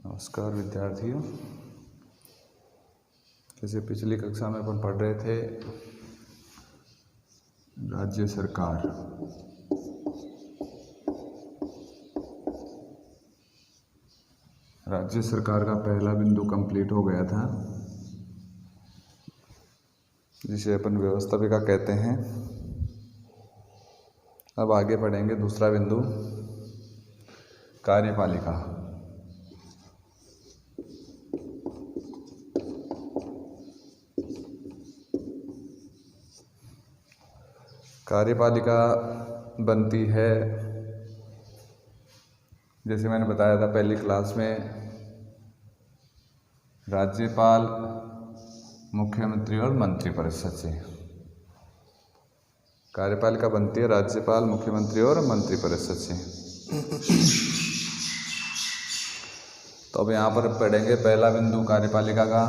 नमस्कार विद्यार्थियों, जैसे पिछली कक्षा में अपन पढ़ रहे थे राज्य सरकार। राज्य सरकार का पहला बिंदु कंप्लीट हो गया था, जिसे अपन व्यवस्थापिका कहते हैं। अब आगे पढ़ेंगे दूसरा बिंदु, कार्यपालिका। कार्यपालिका बनती है, जैसे मैंने बताया था पहली क्लास में, राज्यपाल, मुख्यमंत्री और मंत्रिपरिषद से। कार्यपालिका बनती है राज्यपाल, मुख्यमंत्री और मंत्रिपरिषद से। तो अब यहाँ पर पढ़ेंगे पहला बिंदु कार्यपालिका का,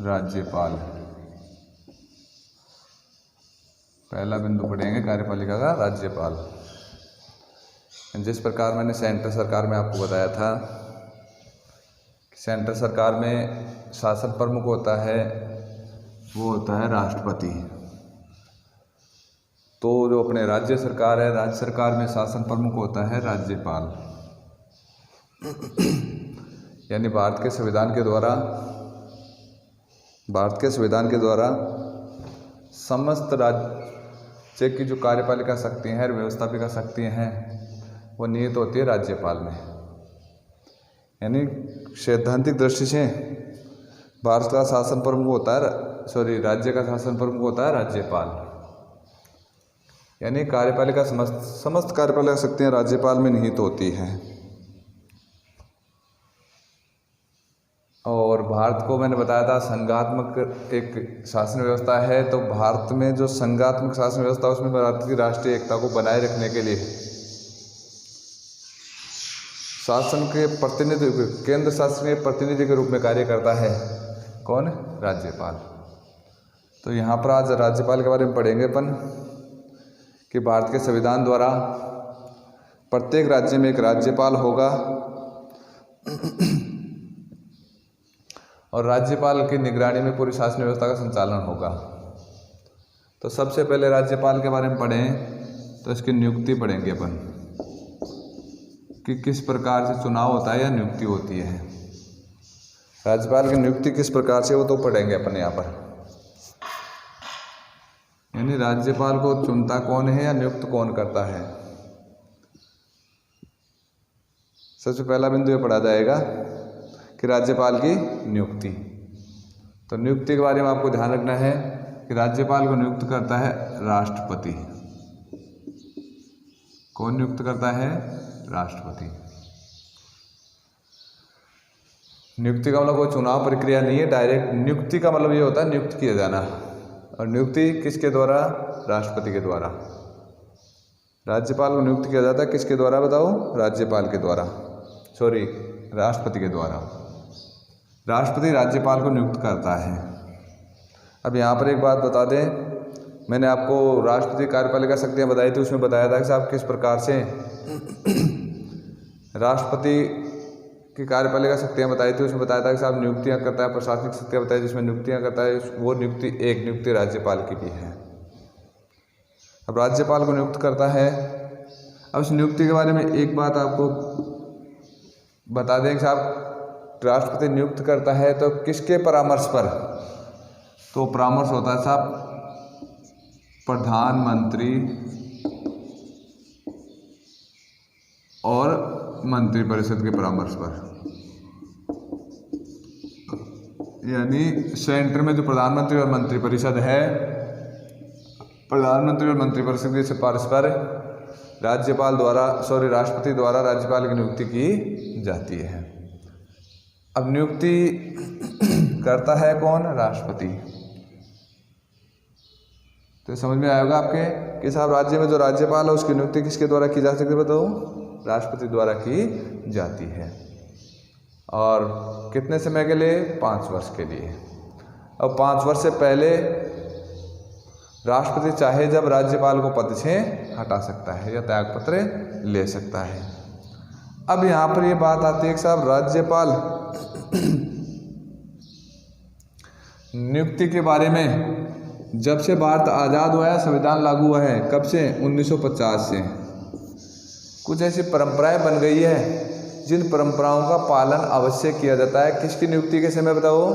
राज्यपाल। पहला बिंदु पढ़ेंगे कार्यपालिका का, राज्यपाल। जिस प्रकार मैंने सेंटर सरकार में आपको बताया था कि सेंटर सरकार में शासन प्रमुख होता है, वो होता है राष्ट्रपति। तो जो अपने राज्य सरकार है, राज्य सरकार में शासन प्रमुख होता है राज्यपाल। यानी भारत के संविधान के द्वारा समस्त राज्य की जो कार्यपालिका शक्तियाँ हैं, व्यवस्थापिका शक्तियाँ हैं, वो निहित होती है राज्यपाल में। यानी सैद्धांतिक दृष्टि से भारत का शासन प्रमुख होता है, राज्य का शासन प्रमुख होता है राज्यपाल। यानी कार्यपालिका समस्त कार्यपालिका शक्तियाँ राज्यपाल में निहित होती हैं। और भारत को मैंने बताया था संघात्मक एक शासन व्यवस्था है। तो भारत में जो संघात्मक शासन व्यवस्था, उसमें भारत की राष्ट्रीय एकता को बनाए रखने के लिए शासन के प्रतिनिधि, केंद्र शासन के प्रतिनिधि के रूप में कार्य करता है कौन? राज्यपाल। तो यहाँ पर आज राज्यपाल के बारे में पढ़ेंगे अपन कि भारत के संविधान द्वारा प्रत्येक राज्य में एक राज्यपाल होगा और राज्यपाल की निगरानी में पूरी शासन व्यवस्था का संचालन होगा। तो सबसे पहले राज्यपाल के बारे में पढ़ें तो इसकी नियुक्ति पढ़ेंगे अपन कि किस प्रकार से चुनाव होता है या नियुक्ति होती है। राज्यपाल की नियुक्ति किस प्रकार से, वो तो पढ़ेंगे अपन यहाँ पर। यानी राज्यपाल को चुनता कौन है या नियुक्त कौन करता है। सबसे पहला बिंदु ये पढ़ा जाएगा कि राज्यपाल की नियुक्ति। तो नियुक्ति के बारे में आपको ध्यान रखना है कि राज्यपाल को नियुक्त करता है राष्ट्रपति। कौन नियुक्त करता है? राष्ट्रपति। नियुक्ति का मतलब कोई चुनाव प्रक्रिया नहीं है, डायरेक्ट नियुक्ति का मतलब ये होता है नियुक्त किया जाना। और नियुक्ति किसके द्वारा? राष्ट्रपति के द्वारा। राज्यपाल को नियुक्त किया जाता है किसके द्वारा बताओ? राज्यपाल के द्वारा, राष्ट्रपति के द्वारा। राष्ट्रपति राज्यपाल को नियुक्त करता है। अब यहाँ पर एक बात बता दें, मैंने आपको राष्ट्रपति कार्यपालिका शक्तियाँ बताई थी, उसमें बताया था कि साहब किस प्रकार से राष्ट्रपति की कार्यपालिका शक्तियाँ बताई थी, उसमें बताया था कि साहब नियुक्तियाँ करता है, प्रशासनिक शक्तियाँ बताई जिसमें नियुक्तियाँ करता है, वो नियुक्ति राज्यपाल की भी है। अब राज्यपाल को नियुक्त करता है। अब इस नियुक्ति के बारे में एक बात आपको बता दें कि साहब राष्ट्रपति नियुक्त करता है तो किसके परामर्श पर? तो परामर्श होता है साहब प्रधानमंत्री और मंत्रिपरिषद के परामर्श पर। यानी सेंटर में जो प्रधानमंत्री और मंत्रिपरिषद है, प्रधानमंत्री और मंत्रिपरिषद की सिफारिश पर राष्ट्रपति द्वारा राज्यपाल की नियुक्ति की जाती है। अब नियुक्ति करता है कौन? राष्ट्रपति। तो समझ में आएगा आपके कि साहब राज्य में जो राज्यपाल है उसकी नियुक्ति किसके द्वारा की जा सकती है बताओ? राष्ट्रपति द्वारा की जाती है। और कितने समय के लिए? 5 वर्ष के लिए। अब 5 वर्ष से पहले राष्ट्रपति चाहे जब राज्यपाल को पद से हटा सकता है या त्यागपत्र ले सकता है। अब यहाँ पर ये बात आती है कि साहब राज्यपाल नियुक्ति के बारे में जब से भारत आज़ाद हुआ है, संविधान लागू हुआ है, कब से? 1950 से। कुछ ऐसी परंपराएं बन गई है जिन परंपराओं का पालन अवश्य किया जाता है। किसकी नियुक्ति के समय बताओ?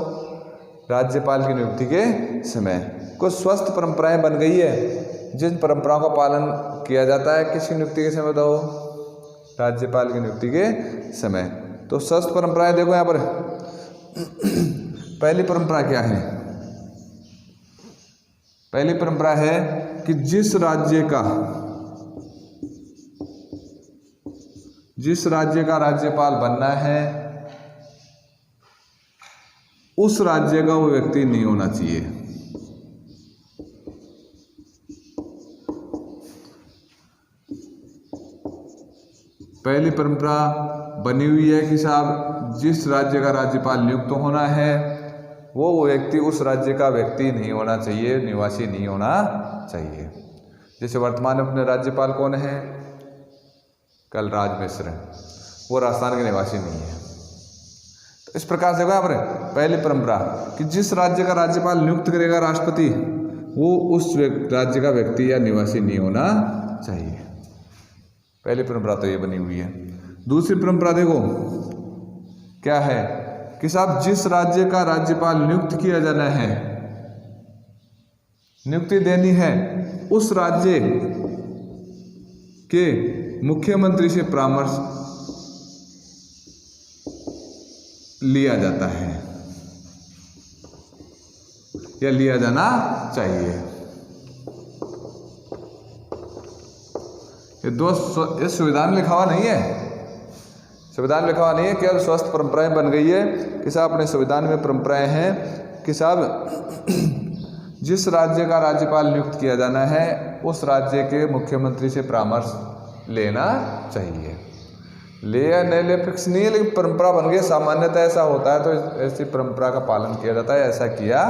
राज्यपाल की नियुक्ति के समय। कुछ स्वस्थ परंपराएं बन गई है जिन परंपराओं का पालन किया जाता है। किसकी नियुक्ति के समय बताओ? राज्यपाल की नियुक्ति के समय। तो स्वस्थ परंपराएं देखो यहाँ पर। पहली परंपरा क्या है? पहली परंपरा है कि जिस राज्य का राज्यपाल बनना है उस राज्य का वो व्यक्ति नहीं होना चाहिए। पहली परंपरा बनी हुई है कि साहब जिस राज्य का राज्यपाल नियुक्त होना है वो व्यक्ति उस राज्य का व्यक्ति नहीं होना चाहिए, निवासी नहीं होना चाहिए। जैसे वर्तमान में अपने राज्यपाल कौन है? कलराज मिश्र, वो राजस्थान के निवासी नहीं है। तो इस प्रकार से यहाँ पर पहली परंपरा कि जिस राज्य का राज्यपाल नियुक्त करेगा राष्ट्रपति वो उस राज्य का व्यक्ति या निवासी नहीं होना चाहिए। पहली परंपरा तो ये बनी हुई है। दूसरी परंपरा देखो क्या है कि साहब जिस राज्य का राज्यपाल नियुक्त किया जाना है, नियुक्ति देनी है, उस राज्य के मुख्यमंत्री से परामर्श लिया जाता है या लिया जाना चाहिए। ये इस संविधान में लिखा हुआ नहीं है, संविधान में लिखा हुआ नहीं है, केवल स्वस्थ परंपराएं बन गई है कि साहब अपने संविधान में परंपराएं हैं कि साहब जिस राज्य का राज्यपाल नियुक्त किया जाना है उस राज्य के मुख्यमंत्री से परामर्श लेना चाहिए। ले या नहीं ले फिक्स नहीं है, लेकिन परंपरा बन गई। सामान्यतः ऐसा होता है, तो ऐसी परंपरा का पालन किया जाता है, ऐसा किया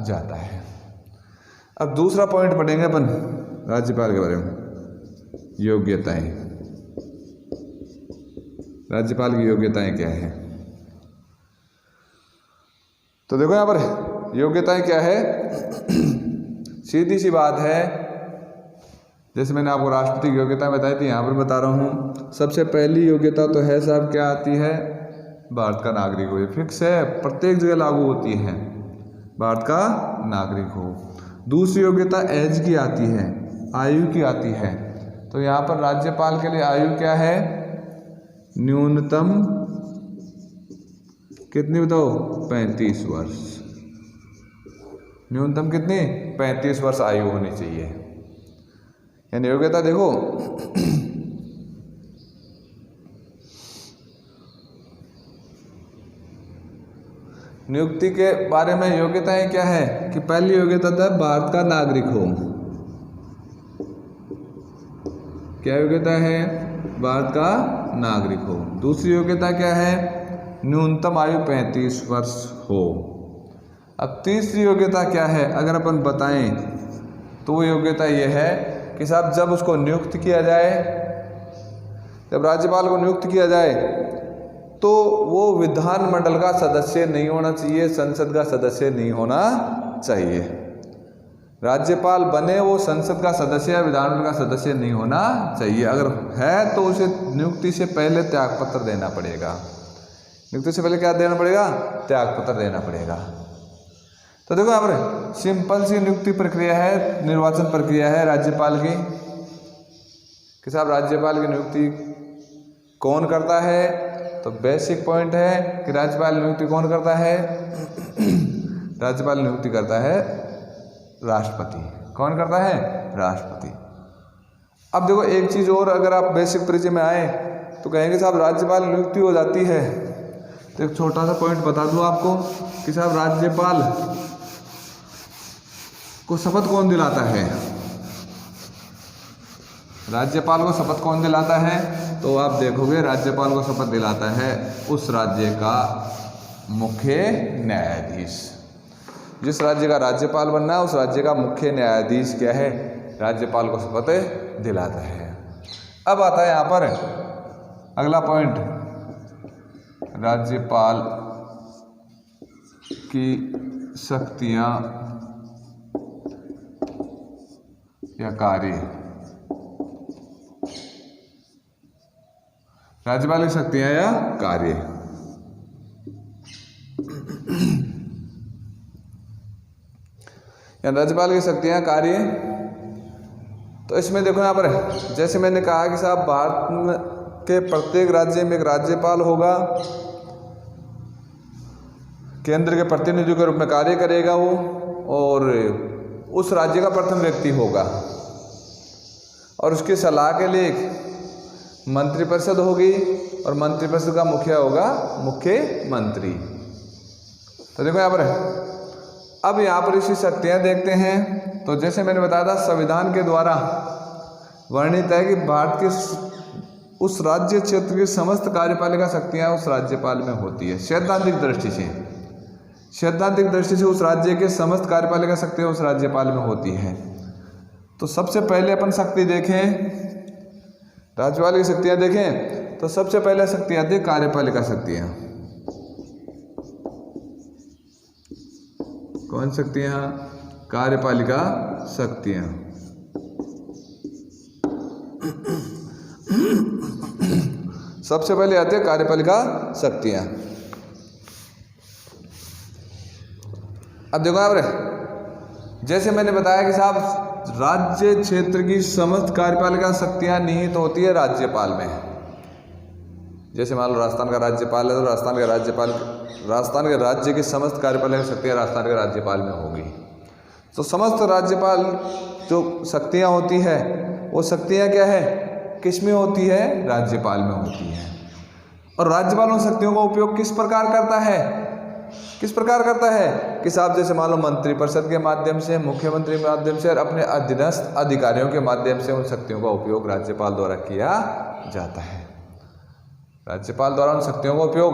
जाता है। अब दूसरा पॉइंट पढ़ेंगे अपन राज्यपाल के बारे में, योग्यताएं। राज्यपाल की योग्यताएं क्या है? तो देखो यहाँ पर योग्यताएं क्या है। सीधी सी बात है, जैसे मैंने आपको राष्ट्रपति की योग्यता बताई थी, यहाँ पर बता रहा हूँ। सबसे पहली योग्यता तो है साहब क्या आती है? भारत का नागरिक हो। ये फिक्स है, प्रत्येक जगह लागू होती है, भारत का नागरिक हो। दूसरी योग्यता एज की आती है, आयु की आती है। तो यहाँ पर राज्यपाल के लिए आयु क्या है? न्यूनतम कितनी बताओ? 35 वर्ष। न्यूनतम कितनी? 35 वर्ष आयु होनी चाहिए। यानी योग्यता देखो नियुक्ति के बारे में योग्यताएं क्या है कि पहली योग्यता था भारत का नागरिक हो। क्या योग्यता है? भारत का नागरिक हो। दूसरी योग्यता क्या है? न्यूनतम आयु 35 वर्ष हो। अब तीसरी योग्यता क्या है अगर अपन बताएं तो वो योग्यता ये है कि साहब जब उसको नियुक्त किया जाए, जब राज्यपाल को नियुक्त किया जाए तो वो विधानमंडल का सदस्य नहीं होना चाहिए, संसद का सदस्य नहीं होना चाहिए। राज्यपाल बने वो संसद का सदस्य या विधानमंडल का सदस्य नहीं होना चाहिए। अगर है तो उसे नियुक्ति से पहले त्यागपत्र देना पड़ेगा। नियुक्ति से पहले क्या देना पड़ेगा? त्यागपत्र देना पड़ेगा। तो देखो यहाँ पर सिंपल सी नियुक्ति प्रक्रिया है, निर्वाचन प्रक्रिया है राज्यपाल की कि साहब राज्यपाल की नियुक्ति कौन करता है? तो बेसिक पॉइंट है कि राज्यपाल नियुक्ति कौन करता है? राज्यपाल नियुक्ति करता है राष्ट्रपति। कौन करता है? राष्ट्रपति। अब देखो एक चीज़ और, अगर आप बेसिक परिचय में आए तो कहेंगे साहब राज्यपाल नियुक्ति हो जाती है, तो एक छोटा सा पॉइंट बता दूं आपको कि साहब राज्यपाल को शपथ कौन दिलाता है? राज्यपाल को शपथ कौन दिलाता है? तो आप देखोगे राज्यपाल को शपथ दिलाता है उस राज्य का मुख्य न्यायाधीश। जिस राज्य का राज्यपाल बनना है उस राज्य का मुख्य न्यायाधीश क्या है? राज्यपाल को शपथ दिलाता है। अब आता है यहाँ पर अगला पॉइंट, राज्यपाल की शक्तियां या कार्य। राज्यपाल की शक्तियां या कार्य। या राज्यपाल की शक्तियां कार्य। तो इसमें देखो यहाँ पर, जैसे मैंने कहा कि साहब भारत के प्रत्येक राज्य में एक राज्यपाल होगा, केंद्र के प्रतिनिधि के रूप में कार्य करेगा वो, और उस राज्य का प्रथम व्यक्ति होगा, और उसकी सलाह के लिए मंत्रिपरिषद होगी, और मंत्रिपरिषद का मुखिया होगा मुख्यमंत्री। तो देखो यहाँ पर, अब यहाँ पर इसकी शक्तियाँ देखते हैं। तो जैसे मैंने बताया था, संविधान के द्वारा वर्णित है कि भारत के उस राज्य क्षेत्र की समस्त कार्यपालिका शक्तियाँ उस राज्यपाल में होती है। सैद्धांतिक दृष्टि से उस राज्य के समस्त कार्यपालिका शक्तियाँ उस राज्यपाल में होती है। तो सबसे पहले अपन शक्ति देखें, राज्यपाल की शक्तियाँ देखें, तो सबसे पहले शक्तियाँ थी कार्यपालिका शक्तियाँ। कौन शक्तियाँ? कार्यपालिका शक्तियाँ। सबसे पहले आती है कार्यपालिका शक्तियाँ। अब देखो यहाँ पर, जैसे मैंने बताया कि साहब राज्य क्षेत्र की समस्त कार्यपालिका शक्तियाँ निहित होती है राज्यपाल में। जैसे मान लो राजस्थान का राज्यपाल है, तो राजस्थान के राज्य की समस्त कार्यपालिका शक्तियाँ राजस्थान के राज्यपाल में होगी। तो समस्त राज्यपाल जो शक्तियाँ होती है, वो शक्तियाँ क्या है, किस में होती है? राज्यपाल में होती है। और राज्यपाल उन शक्तियों का उपयोग किस प्रकार करता है कि साहब जैसे मान लो मंत्रिपरिषद के माध्यम से, मुख्यमंत्री के माध्यम से, और अपने अधीनस्थ अधिकारियों के माध्यम से उन शक्तियों का उपयोग राज्यपाल द्वारा किया जाता है। राज्यपाल द्वारा उन शक्तियों का उपयोग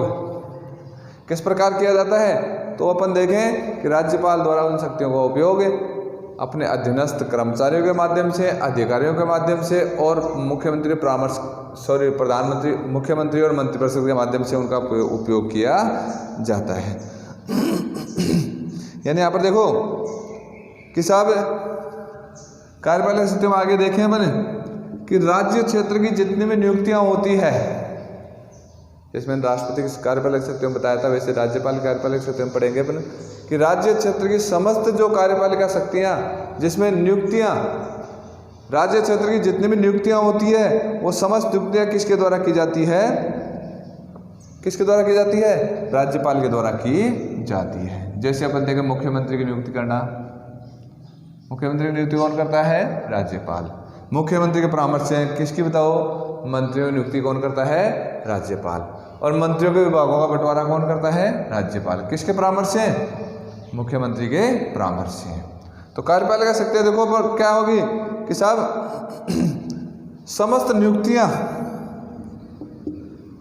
किस प्रकार किया जाता है? तो अपन देखें कि राज्यपाल द्वारा उन शक्तियों का उपयोग अपने अधीनस्थ कर्मचारियों के माध्यम से, अधिकारियों के माध्यम से, और प्रधानमंत्री, मुख्यमंत्री और मंत्रिपरिषद के माध्यम से उनका उपयोग किया जाता है। यानी यहाँ पर देखो कि साहब कार्यपालिका शक्तियों में आगे देखें मैंने कि राज्य क्षेत्र की जितनी भी नियुक्तियां होती है, इसमें राष्ट्रपति की कार्यपालिका शक्तियों में बताया था, वैसे राज्यपाल की कार्यपालिका शक्तियों में पढ़ेंगे अपन कि राज्य क्षेत्र की समस्त जो कार्यपालिका शक्तियां, जिसमें नियुक्तियां, राज्य क्षेत्र की जितनी भी नियुक्तियां होती है, वो समस्त नियुक्तियां किसके द्वारा की जाती है? किसके द्वारा की जाती है? राज्यपाल के द्वारा की जाती है। जैसे अपन देखें मुख्यमंत्री की नियुक्ति करना, मुख्यमंत्री की नियुक्ति कौन करता है? राज्यपाल। मुख्यमंत्री के परामर्श से किसकी बताओ? मंत्रियों की नियुक्ति कौन करता है? राज्यपाल। और मंत्रियों के विभागों का बंटवारा कौन करता है? राज्यपाल। किसके परामर्श से? मुख्यमंत्री के परामर्श से। तो कार्यपालिका शक्तियाँ देखो पर क्या होगी कि साहब समस्त नियुक्तियाँ,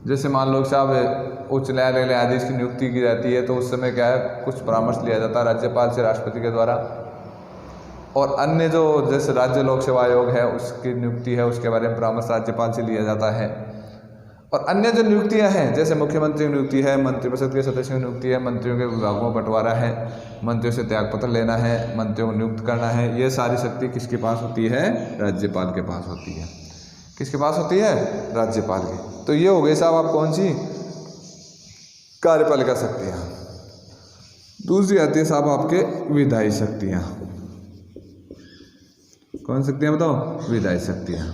जैसे मान लो साहब उच्च न्यायालय न्यायाधीश की नियुक्ति की जाती है, तो उस समय क्या है, कुछ परामर्श लिया जाता है राज्यपाल से, राष्ट्रपति के द्वारा। और अन्य जो जैसे राज्य लोक सेवा आयोग है, उसकी नियुक्ति है, उसके बारे में परामर्श राज्यपाल से लिया जाता है। और अन्य जो नियुक्तियां हैं, जैसे मुख्यमंत्री की नियुक्ति है, मंत्रिपरिषद के सदस्यों की नियुक्ति है, मंत्रियों के विभागों में बंटवारा है, मंत्रियों से त्यागपत्र लेना है, मंत्रियों को नियुक्त करना है, ये सारी शक्ति किसके पास होती है? राज्यपाल के पास होती है। किसके पास होती है? राज्यपाल की। तो ये हो गई साहब आप कौन सी? कार्यपालिका शक्तियाँ। दूसरी आती है साहब आपके विधायी शक्तियाँ। कौन शक्तियाँ बताओ? विधायी शक्तियाँ।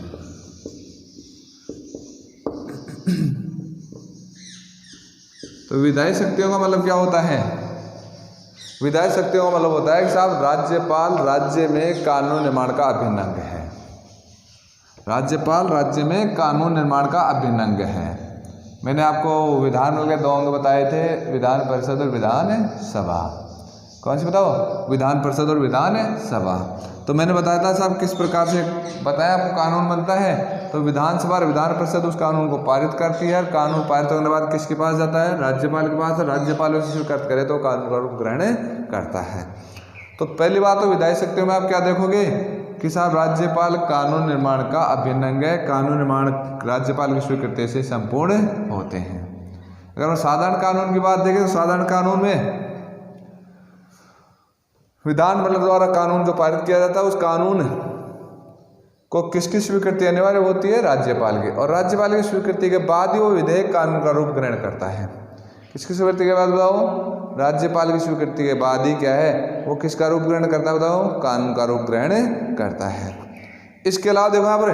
तो विधायी शक्तियों का मतलब क्या होता है? विधायी शक्तियों का मतलब होता है कि साहब राज्यपाल राज्य में कानून निर्माण का अभिन्न अंग है। राज्यपाल राज्य में कानून निर्माण का अभिन्न अंग है। मैंने आपको विधानमंडल के 2 अंग बताए थे, विधान परिषद और विधान सभा। कौन सी बताओ? विधान परिषद और विधान सभा। तो मैंने बताया था साहब किस प्रकार से बताया आपको कानून बनता है। तो विधानसभा और विधान परिषद उस कानून को पारित करती है, और कानून पारित होने के बाद किसके पास जाता है? राज्यपाल के पास। राज्यपाल उसे स्वीकृत करे तो कानून का रूप ग्रहण करता है। तो पहली बात तो विधायी शक्तियों में आप क्या देखोगे कि साहब राज्यपाल कानून निर्माण का अभिन्न अंग है, कानून निर्माण राज्यपाल की स्वीकृति से संपूर्ण होते हैं। अगर हम साधारण कानून की बात देखें तो साधारण कानून में विधानमंडल द्वारा कानून जो पारित किया जाता है उस कानून को किसकी स्वीकृति अनिवार्य होती है? राज्यपाल की, और राज्यपाल की स्वीकृति के बाद ही वो विधेयक कानून का रूप ग्रहण करता है। किसकी स्वीकृति के बाद बताओ? राज्यपाल की स्वीकृति के बाद ही क्या है वो किसका रूप ग्रहण करता है? बताओ, कानून का रूप ग्रहण करता है। इसके अलावा देखो यहाँ पर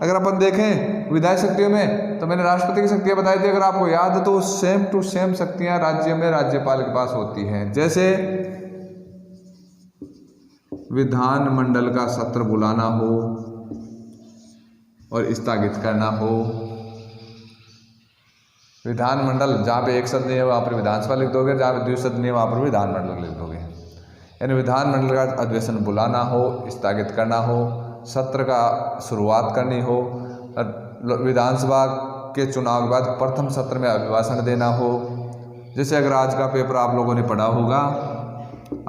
अगर अपन देखें विधायी शक्तियों में तो मैंने राष्ट्रपति की शक्तियाँ बताई थी, अगर आपको याद है तो सेम टू सेम शक्तियाँ राज्य में राज्यपाल के पास होती हैं। जैसे विधानमंडल का सत्र बुलाना हो और स्थगित करना हो। विधानमंडल जहाँ पे एक सदन है वहाँ पर विधानसभा लिख दोगे, जहाँ पे द्विसदन है वहाँ पर विधानमंडल लिख दोगे। यानी विधानमंडल का अधिवेशन बुलाना हो, स्थगित करना हो, सत्र का शुरुआत करनी हो, विधानसभा के चुनाव के बाद प्रथम सत्र में अभिभाषण देना हो। जैसे अगर आज का पेपर आप लोगों ने पढ़ा होगा,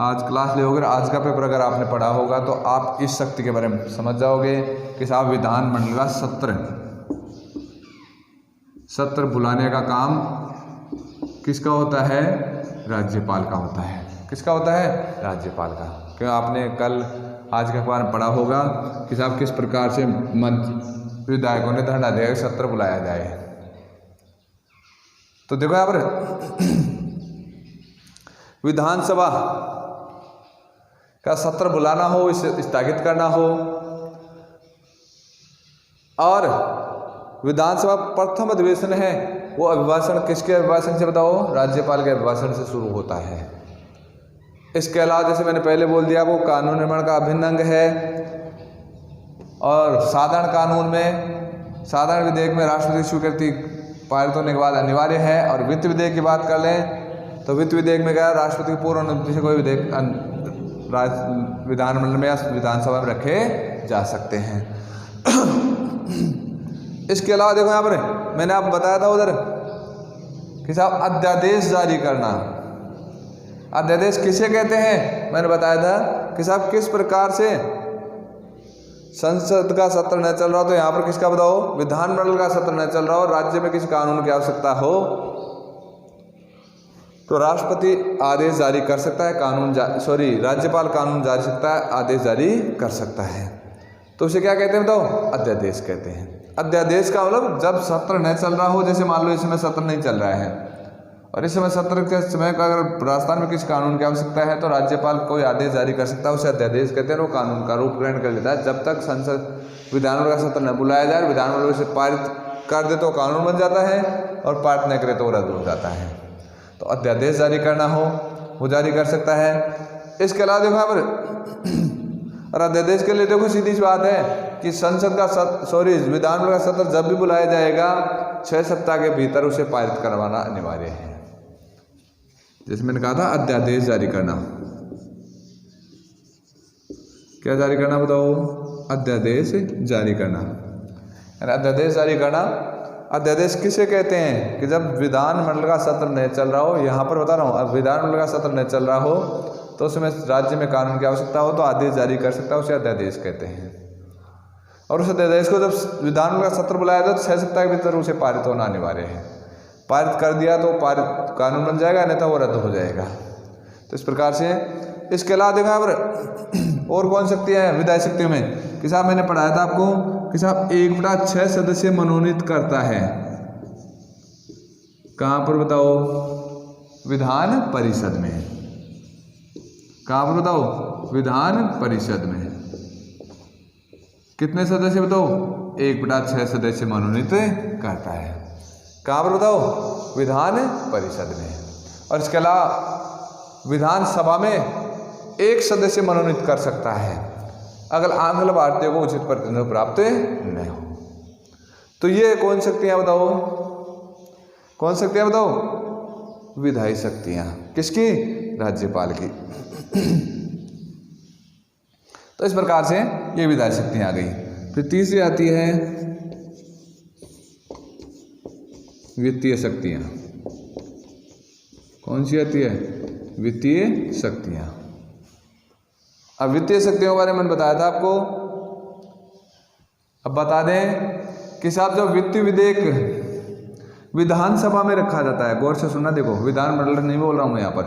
आज क्लास ले होगे, आज का पेपर अगर आपने पढ़ा होगा तो आप इस शक्ति के बारे में समझ जाओगे कि साहब विधानमंडल का सत्र बुलाने का काम किसका होता है? राज्यपाल का होता है। किसका होता है? राज्यपाल का। क्यों आपने कल आज के अखबार में पढ़ा होगा कि साहब किस प्रकार से विधायकों ने धरना दिया सत्र बुलाया जाए। तो देखो यहाँ पर विधानसभा का सत्र बुलाना हो, इसे स्थगित करना हो, और विधानसभा प्रथम अधिवेशन है वो अभिभाषण किसके अभिभाषण से? बताओ, राज्यपाल के अभिभाषण से शुरू होता है। इसके अलावा जैसे मैंने पहले बोल दिया वो कानून निर्माण का अभिन्न अंग है, और साधारण कानून में साधारण विधेयक में राष्ट्रपति की स्वीकृति पारित होने के बाद अनिवार्य है। और वित्त विधेयक की बात कर लें तो वित्त विधेयक में क्या राष्ट्रपति की पूर्व अनुमति से कोई विधेयक विधानमंडल में या विधानसभा में रखे जा सकते हैं। इसके अलावा देखो यहाँ पर मैंने आपको बताया था उधर कि साहब अध्यादेश जारी करना। अध्यादेश किसे कहते हैं? मैंने बताया था कि साहब किस प्रकार से संसद का सत्र न चल रहा हो तो यहाँ पर किसका बताओ? विधानमंडल का सत्र न चल रहा हो, राज्य में किसी कानून की आवश्यकता हो तो राष्ट्रपति आदेश जारी कर सकता है, राज्यपाल कानून जारी सकता है, आदेश जारी कर सकता है। तो उसे क्या कहते हैं बताओ? अध्यादेश कहते हैं। अध्यादेश का मतलब जब सत्र न चल रहा हो, जैसे मान लो इस समय सत्र नहीं चल रहा है और इस समय सत्र के समय का अगर राजस्थान में किसी कानून की आवश्यकता है तो राज्यपाल कोई आदेश जारी कर सकता है, उसे अध्यादेश कहते हैं। वो कानून का रूप ग्रहण कर लेता है। जब तक संसद विधानमंडल का सत्र न बुलाया जाए, विधानमंडल उसे पारित कर दे तो कानून बन जाता है, और पारित न करे तो रद्द हो जाता है। तो अध्यादेश जारी करना हो वो जारी कर सकता है। इसके अलावा देखो यहाँ पर और अध्यादेश के लिए देखो सीधी सी बात है कि संसद का विधानमंडल का सत्र जब भी बुलाया जाएगा 6 सप्ताह के भीतर उसे पारित करवाना अनिवार्य है। जैसे मैंने कहा था अध्यादेश जारी करना, क्या जारी करना बताओ? अध्यादेश जारी करना। अध्यादेश जारी करना, अध्यादेश किसे कहते हैं? कि जब विधानमंडल का सत्र नहीं चल रहा हो, यहाँ पर बता रहा हूँ, अब विधानमंडल का सत्र नहीं चल रहा हो तो उसमें राज्य में कानून की आवश्यकता हो तो आदेश जारी कर सकता है, उसे अध्यादेश कहते हैं। और उस अध्यादेश को जब विधानमंडल का सत्र बुलाया जाए तो 6 सप्ताह के भीतर उसे पारित होना अनिवार्य है। पारित कर दिया तो पारित कानून बन जाएगा, नहीं तो वो रद्द हो जाएगा। तो इस प्रकार से इसके अलावा देखा पर और कौन शक्तियाँ हैं विधायी शक्तियों में? कि साहब मैंने पढ़ाया था आपको कि साहब 1/6 सदस्य मनोनीत करता है। कहाँ पर बताओ? विधान परिषद में। कहाँ पर बताओ? विधान परिषद में। कितने सदस्य बताओ? 1/6 सदस्य मनोनीत करता है। कहाँ पर बताओ? विधान परिषद में। और इसके अलावा विधानसभा में 1 सदस्य मनोनीत कर सकता है अगर आंग्ल भारतीय को उचित प्रतिनिधित्व प्राप्त न हो। तो ये कौन शक्तियाँ बताओ? कौन शक्तियाँ बताओ? विधायी शक्तियाँ। किसकी? राज्यपाल की। तो इस प्रकार से ये विधायी शक्तियाँ आ गई। फिर तीसरी आती है वित्तीय शक्तियाँ। कौन सी आती है? वित्तीय शक्तियाँ। अब वित्तीय शक्तियों के बारे में मैंने बताया था आपको अब बता दें कि साहब जब वित्तीय विधेयक विधानसभा में रखा जाता है, गौर से सुनना, देखो विधानमंडल नहीं बोल रहा हूं मैं यहाँ पर,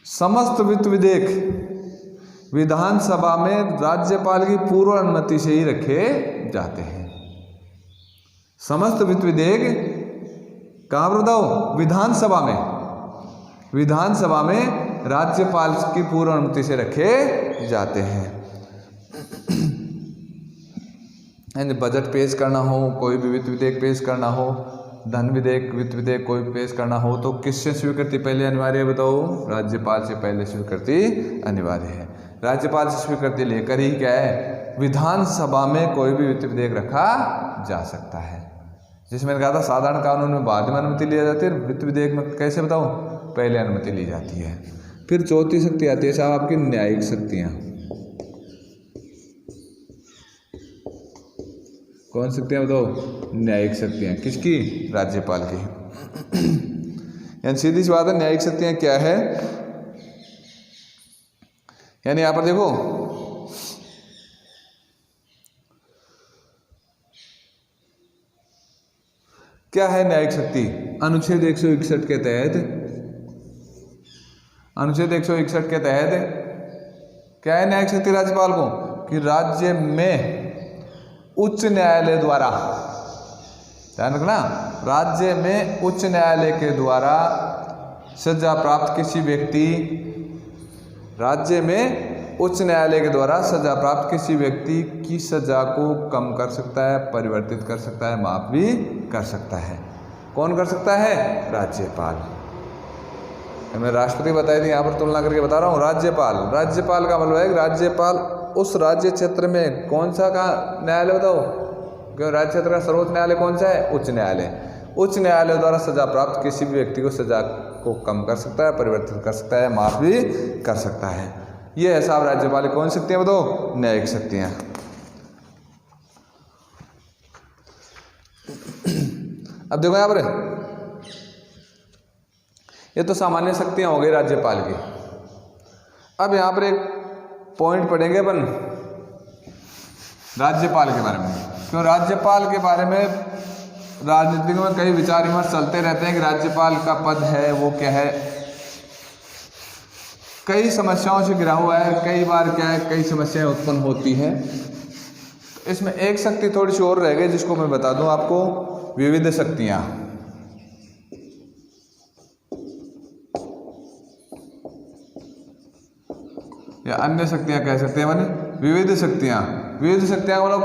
समस्त वित्त विधेयक विधानसभा में राज्यपाल की पूर्व अनुमति से ही रखे जाते हैं। समस्त वित्त विधेयक कहाँ पर बताओ? विधानसभा में, विधानसभा में राज्यपाल की पूर्व अनुमति से रखे जाते हैं। बजट पेश करना हो, कोई भी वित्त विधेयक पेश करना हो, धन विधेयक, वित्त विधेयक कोई पेश करना हो तो किससे स्वीकृति पहले अनिवार्य है बताओ? राज्यपाल से पहले स्वीकृति अनिवार्य है। राज्यपाल से स्वीकृति लेकर ही क्या है, विधानसभा में कोई भी वित्त विधेयक रखा जा सकता है। जिसमें कहा था साधारण कानून में बाद में अनुमति ली जाती है, वित्त विधेयक में कैसे बताओ? पहले अनुमति ली जाती है। फिर चौथी शक्ति आती है साहब आपकी न्यायिक शक्तियाँ। कौन शक्तियाँ बताओ? न्यायिक शक्तियाँ। किसकी? राज्यपाल की। यानी सीधी सी बात है, न्यायिक शक्तियाँ क्या है? यानी यहां पर देखो, क्या है न्यायिक शक्ति? अनुच्छेद 161 के तहत, अनुच्छेद 161 के तहत क्या है न्यायिक शक्ति राज्यपाल को? कि राज्य में उच्च न्यायालय द्वारा, ध्यान रखना, राज्य में उच्च न्यायालय के द्वारा सजा प्राप्त किसी व्यक्ति, राज्य में उच्च न्यायालय के द्वारा सजा प्राप्त किसी व्यक्ति की सजा को कम कर सकता है, परिवर्तित कर सकता है, माफ भी कर सकता है। कौन कर सकता है? राज्यपाल। मैं राष्ट्रपति बताई थी, यहाँ पर तुलना करके बता रहा हूँ। राज्यपाल, राज्यपाल का मतलब है राज्यपाल उस राज्य क्षेत्र में कौन सा का न्यायालय बताओ? क्यों राज्य क्षेत्र का सर्वोच्च न्यायालय कौन सा है? उच्च न्यायालय। उच्च न्यायालय द्वारा सजा प्राप्त किसी भी व्यक्ति को सजा को कम कर सकता है, परिवर्तित कर सकता है, माफ भी कर सकता है। ये है साहब राज्यपाल की कौन शक्तियां बताओ? न्यायिक शक्तियां। अब देखो यहां पर, ये तो सामान्य शक्तियां हो गई राज्यपाल की। अब यहां पर एक पॉइंट पढ़ेंगे अपन राज्यपाल के बारे में। क्यों राज्यपाल के बारे में राजनीति में कई विचार विमर्श चलते रहते हैं कि राज्यपाल का पद है वो क्या है, कई समस्याओं से घिरा हुआ है। कई बार क्या है, कई समस्याएं उत्पन्न होती हैं। इसमें एक शक्ति थोड़ी सी और रह गई जिसको मैं बता दूं आपको, विविध शक्तियां। या अन्य शक्तियां कह सकते हैं, माने विविध शक्तियां। विविध शक्तियां मतलब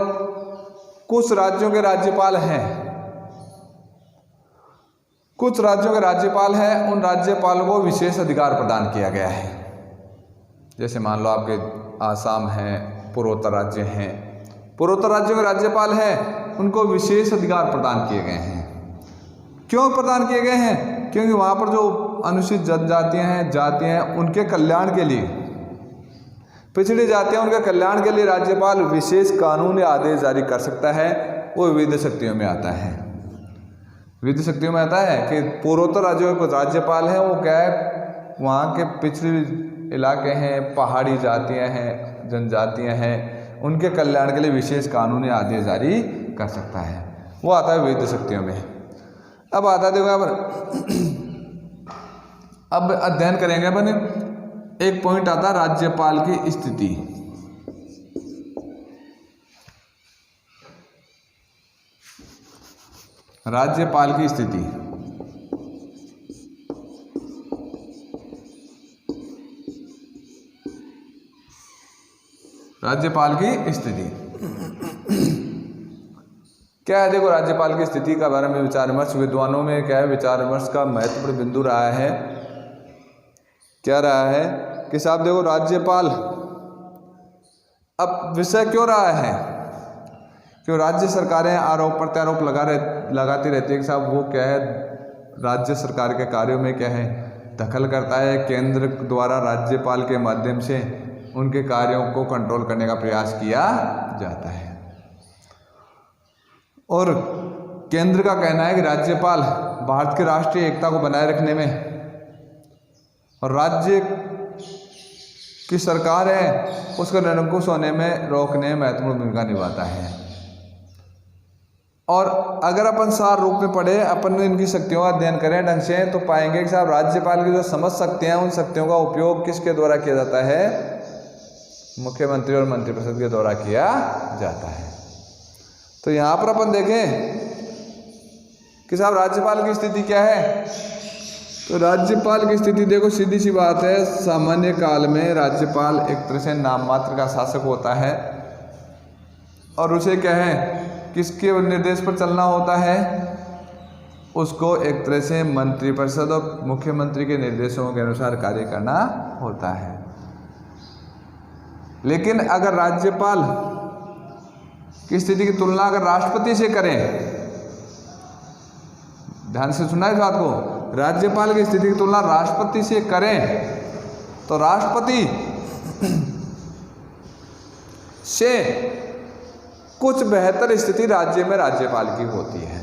कुछ राज्यों के राज्यपाल हैं, कुछ राज्यों के राज्यपाल हैं, उन राज्यपालों को विशेष अधिकार प्रदान किया गया है। जैसे मान लो आपके आसाम हैं, पूर्वोत्तर राज्य हैं, पूर्वोत्तर राज्यों के राज्यपाल हैं, उनको विशेष अधिकार प्रदान किए गए हैं। क्यों प्रदान किए गए हैं? क्योंकि वहाँ पर जो अनुसूचित जनजातियाँ हैं, जातियाँ हैं, उनके कल्याण के लिए, पिछड़ी जातियाँ उनके कल्याण के लिए राज्यपाल विशेष कानून या आदेश जारी कर सकता है। वो विविध शक्तियों में आता है। विविध शक्तियों में आता है कि पूर्वोत्तर राज्यों के राज्यपाल हैं, वो क्या है, वहाँ के पिछड़ी इलाके हैं, पहाड़ी जातियाँ हैं, जनजातियाँ हैं, उनके कल्याण के लिए विशेष कानून या आदेश जारी कर सकता है। वो आता है विविध शक्तियों में। अब आता देखो यहाँ पर, अब अध्ययन करेंगे अपन, एक पॉइंट आता है राज्यपाल की स्थिति। राज्यपाल की स्थिति, राज्यपाल की स्थिति क्या है? देखो राज्यपाल की स्थिति का बारे में विचार विमर्श विद्वानों में क्या है, विचार विमर्श का महत्वपूर्ण बिंदु रहा है। क्या रहा है कि साहब देखो राज्यपाल, अब विषय क्यों रहा है, क्यों राज्य सरकारें आरोप प्रत्यारोप लगाती रहती है कि साहब वो क्या है, राज्य सरकार के कार्यों में क्या है, दखल करता है। केंद्र द्वारा राज्यपाल के माध्यम से उनके कार्यों को कंट्रोल करने का प्रयास किया जाता है। और केंद्र का कहना है कि राज्यपाल भारत की राष्ट्रीय एकता को बनाए रखने में और राज्य की सरकार है उसको निरंकुश होने में रोकने में महत्वपूर्ण भूमिका निभाता है। और अगर अपन सार रूप में पढ़े, अपन इनकी शक्तियों का अध्ययन करें ढंग से, तो पाएंगे कि साहब राज्यपाल की जो समझ शक्तियाँ हैं उन शक्तियों का उपयोग किसके द्वारा किया जाता है? मुख्यमंत्री और मंत्रिपरिषद के द्वारा किया जाता है। तो यहाँ पर अपन देखें कि साहब राज्यपाल की स्थिति क्या है। तो राज्यपाल की स्थिति देखो, सीधी सी बात है, सामान्य काल में राज्यपाल एक तरह से नाम मात्र का शासक होता है और उसे क्या है, किसके निर्देश पर चलना होता है? उसको एक तरह से मंत्रिपरिषद और मुख्यमंत्री के निर्देशों के अनुसार कार्य करना होता है। लेकिन अगर राज्यपाल की स्थिति की तुलना अगर राष्ट्रपति से करें, ध्यान से सुना इस बात को, राज्यपाल की स्थिति की तुलना राष्ट्रपति से करें तो राष्ट्रपति से कुछ बेहतर स्थिति राज्य में राज्यपाल की होती है।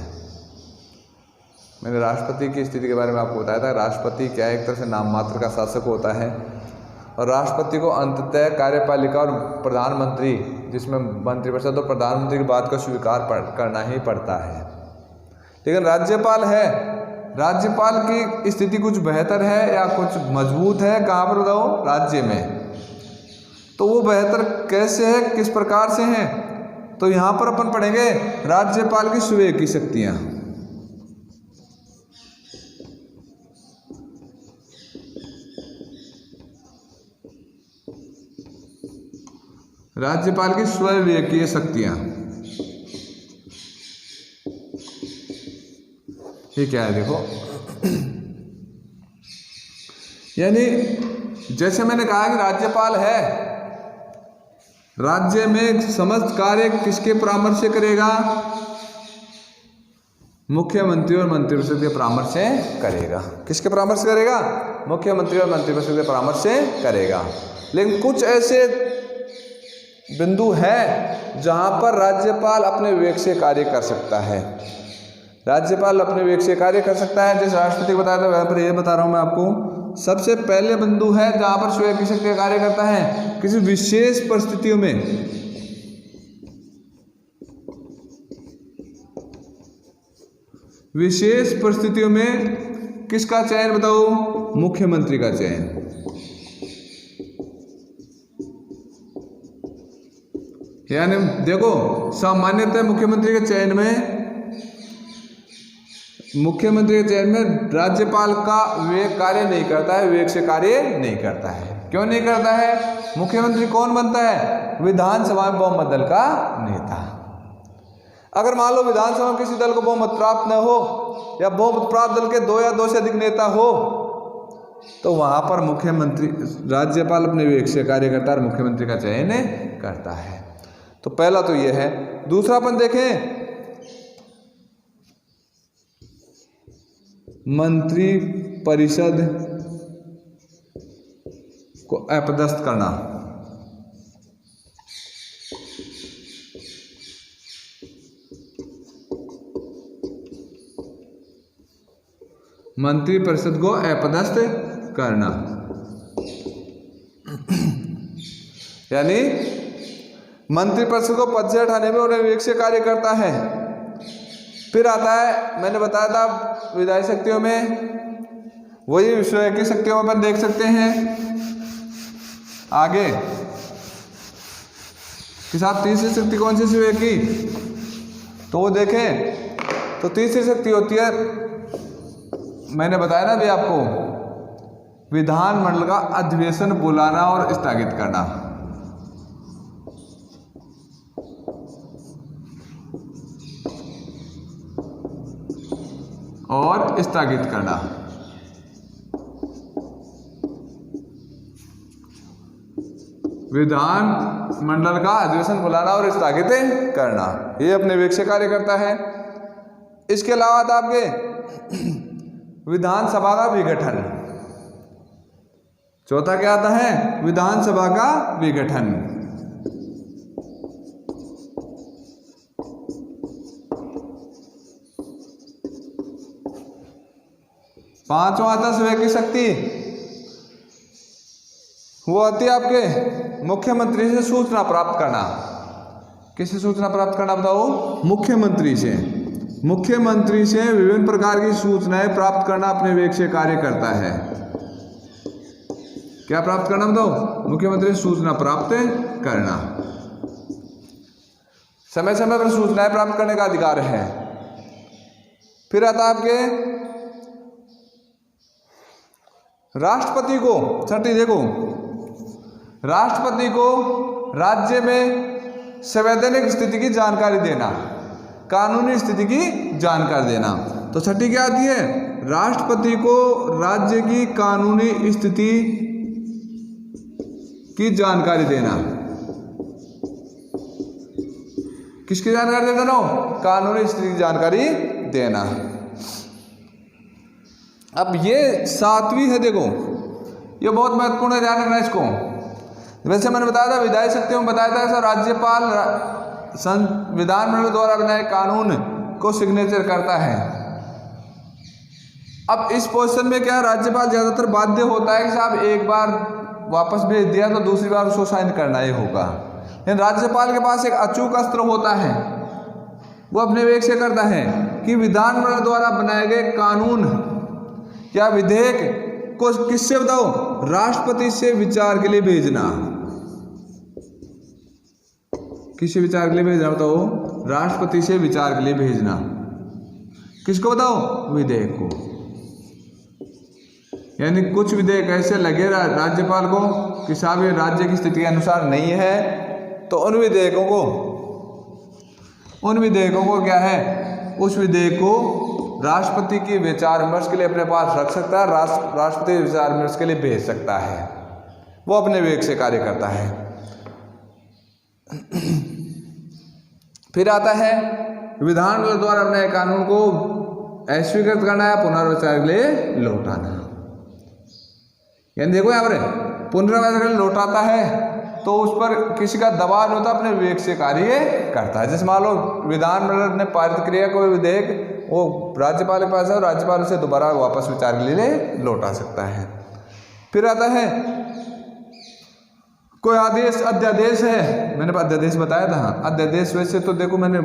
मैंने राष्ट्रपति की स्थिति के बारे में आपको बताया था। राष्ट्रपति क्या है, एक तरह से नाम मात्र का शासक होता है और राष्ट्रपति को अंततः कार्यपालिका और प्रधानमंत्री, जिसमें मंत्रिपरिषद और प्रधानमंत्री की बात को स्वीकार करना ही पड़ता है। लेकिन राज्यपाल है, राज्यपाल की स्थिति कुछ बेहतर है या कुछ मजबूत है, कहाँ पर बताओ? राज्य में। तो वो बेहतर कैसे है, किस प्रकार से है? तो यहाँ पर अपन पढ़ेंगे राज्यपाल की स्वयं की शक्तियाँ। राज्यपाल की स्वयं की शक्तियाँ ये क्या है देखो, यानी जैसे मैंने कहा कि राज्यपाल है, राज्य में समस्त कार्य किसके परामर्श से करेगा? मुख्यमंत्री और मंत्रिपरिषद के परामर्श से करेगा। किसके परामर्श से करेगा? मुख्यमंत्री और मंत्रिपरिषद के परामर्श से करेगा। लेकिन कुछ ऐसे बिंदु हैं जहां पर राज्यपाल अपने विवेक से कार्य कर सकता है। राज्यपाल अपने विवेक से कार्य कर सकता है, जैसे राष्ट्रपति को बताया था वहां पर ये बता रहा हूं मैं आपको। सबसे पहले बिंदु है जहां पर स्वयं की शक्ति कार्य करता है, किसी विशेष परिस्थितियों में, विशेष परिस्थितियों में किसका चयन बताओ? मुख्यमंत्री का चयन। यानी देखो, सामान्यतः मुख्यमंत्री के चयन में राज्यपाल का विवेक कार्य नहीं करता है, विवेक से कार्य नहीं करता है। क्यों नहीं करता है? मुख्यमंत्री कौन बनता है? विधानसभा में बहुमत दल का नेता। अगर मान लो विधानसभा में किसी दल को बहुमत प्राप्त न हो या बहुमत प्राप्त दल के 2 या 2 से अधिक नेता हो, तो वहां पर मुख्यमंत्री, राज्यपाल अपने विवेक से कार्य करता है और मुख्यमंत्री का चयन करता है। तो पहला तो यह है। दूसरा अपन देखें, मंत्री परिषद को अपदस्थ करना। मंत्री परिषद को अपदस्थ करना यानी मंत्री परिषद को पद से हटाने में उन्हें विवेक से कार्य करता है। फिर आता है, मैंने बताया था विधायी शक्तियों में, वही विषय की शक्तियों में अपन देख सकते हैं आगे कि साहब तीसरी शक्ति कौन सी विषय की, तो वो देखें तो तीसरी शक्ति होती है, मैंने बताया ना भी आपको, विधानमंडल का अधिवेशन बुलाना और स्थगित करना। और स्थगित करना। विधान मंडल का अधिवेशन बुलाना और स्थगित करना, ये अपने विवेक से कार्य करता है। इसके अलावा आपके विधानसभा का विघटन, चौथा क्या आता है? विधानसभा का विघटन। पांचवा आता है स्वयं की शक्ति, वो होती है आपके मुख्यमंत्री से सूचना प्राप्त करना। किससे सूचना प्राप्त करना बताओ? मुख्यमंत्री से। मुख्यमंत्री से विभिन्न प्रकार की सूचनाएं प्राप्त करना अपने वेग से कार्य करता है। क्या प्राप्त करना बताओ? मुख्यमंत्री से सूचना प्राप्त करना। समय समय पर सूचनाएं प्राप्त करने का अधिकार है। फिर आता है आपके राष्ट्रपति को, छठी देखो, राष्ट्रपति को राज्य में संवैधानिक स्थिति की जानकारी देना, कानूनी स्थिति की जानकारी देना। तो छठी क्या आती है? राष्ट्रपति को राज्य की कानूनी स्थिति की जानकारी देना। किसकी जानकारी देना? कानूनी स्थिति की जानकारी देना। अब ये सातवीं है, देखो ये बहुत महत्वपूर्ण है, ध्यान रखना इसको। वैसे मैंने बताया था विधायी शक्तियों में बताया था, राज्यपाल विधानमंडल द्वारा बनाए कानून को सिग्नेचर करता है। अब इस पोजीशन में क्या राज्यपाल ज्यादातर बाध्य होता है कि साहब एक बार वापस भेज दिया तो दूसरी बार उसको साइन करना ही होगा। लेकिन राज्यपाल के पास एक अचूक अस्त्र होता है, वो अपने वेग से करता है कि विधानमंडल द्वारा बनाए गए कानून या विधेयक को किससे बताओ? राष्ट्रपति से विचार के लिए भेजना। किससे विचार के लिए भेजना बताओ? राष्ट्रपति से विचार के लिए भेजना। किसको बताओ? विधेयक को। यानी कुछ विधेयक ऐसे लगे राज्यपाल को कि साहब ये राज्य की स्थिति के अनुसार नहीं है, तो उन विधेयकों को क्या है, उस विधेयक को राष्ट्रपति की विचार विमर्श के लिए अपने पास रख सकता है, राष्ट्रपति विचार विमर्श के लिए भेज सकता है। वो अपने वेग से कार्य करता है। फिर आता है विधानमंडल द्वारा अपने कानून को अस्वीकृत करना या पुनर्विचार के लिए लौटाना। यानी देखो यहाँ पर पुनर्विचार के लिए लौटाता है तो उस पर किसी का दबाव नहीं होता, अपने विवेक से कार्य करता है। जैसे मान लो विधानमंडल ने पारित किया कोई विधेयक, वो राज्यपाल के पास है और राज्यपाल उसे दोबारा वापस विचार के लिए लौटा सकता है। फिर आता है कोई आदेश, अध्यादेश है, मैंने अध्यादेश बताया था। अध्यादेश वैसे तो देखो मैंने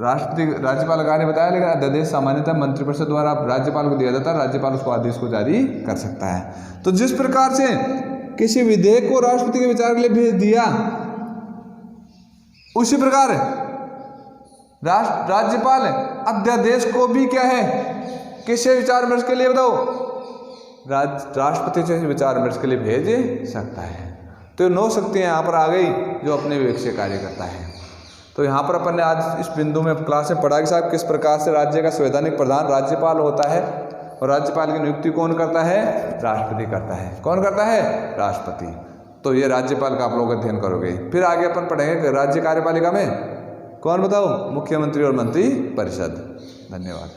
राज्यपाल कार्य बताया, लेकिन अध्यादेश सामान्यतः मंत्रिपरिषद द्वारा राज्यपाल को दिया जाता है, राज्यपाल उसको आदेश को जारी कर सकता है। तो जिस प्रकार से किसी विधेयक को राष्ट्रपति के विचार के लिए भेज दिया, उसी प्रकार राज्यपाल अध्यादेश को भी क्या है, किसी विचार विमर्श के लिए बताओ, राष्ट्रपति से विचार विमर्श के लिए भेज सकता है। तो 9 शक्तियां यहाँ पर आ गई जो अपने विवेक से कार्य करता है। तो यहाँ पर अपन ने आज इस बिंदु में क्लास में पढ़ा कि साहब किस प्रकार से राज्य का संवैधानिक प्रधान राज्यपाल होता है, और राज्यपाल की नियुक्ति कौन करता है? राष्ट्रपति करता है। कौन करता है? राष्ट्रपति। तो ये राज्यपाल का आप लोग अध्ययन करोगे। फिर आगे अपन पढ़ेंगे राज्य कार्यपालिका में कौन बताओ? मुख्यमंत्री और मंत्री परिषद। धन्यवाद।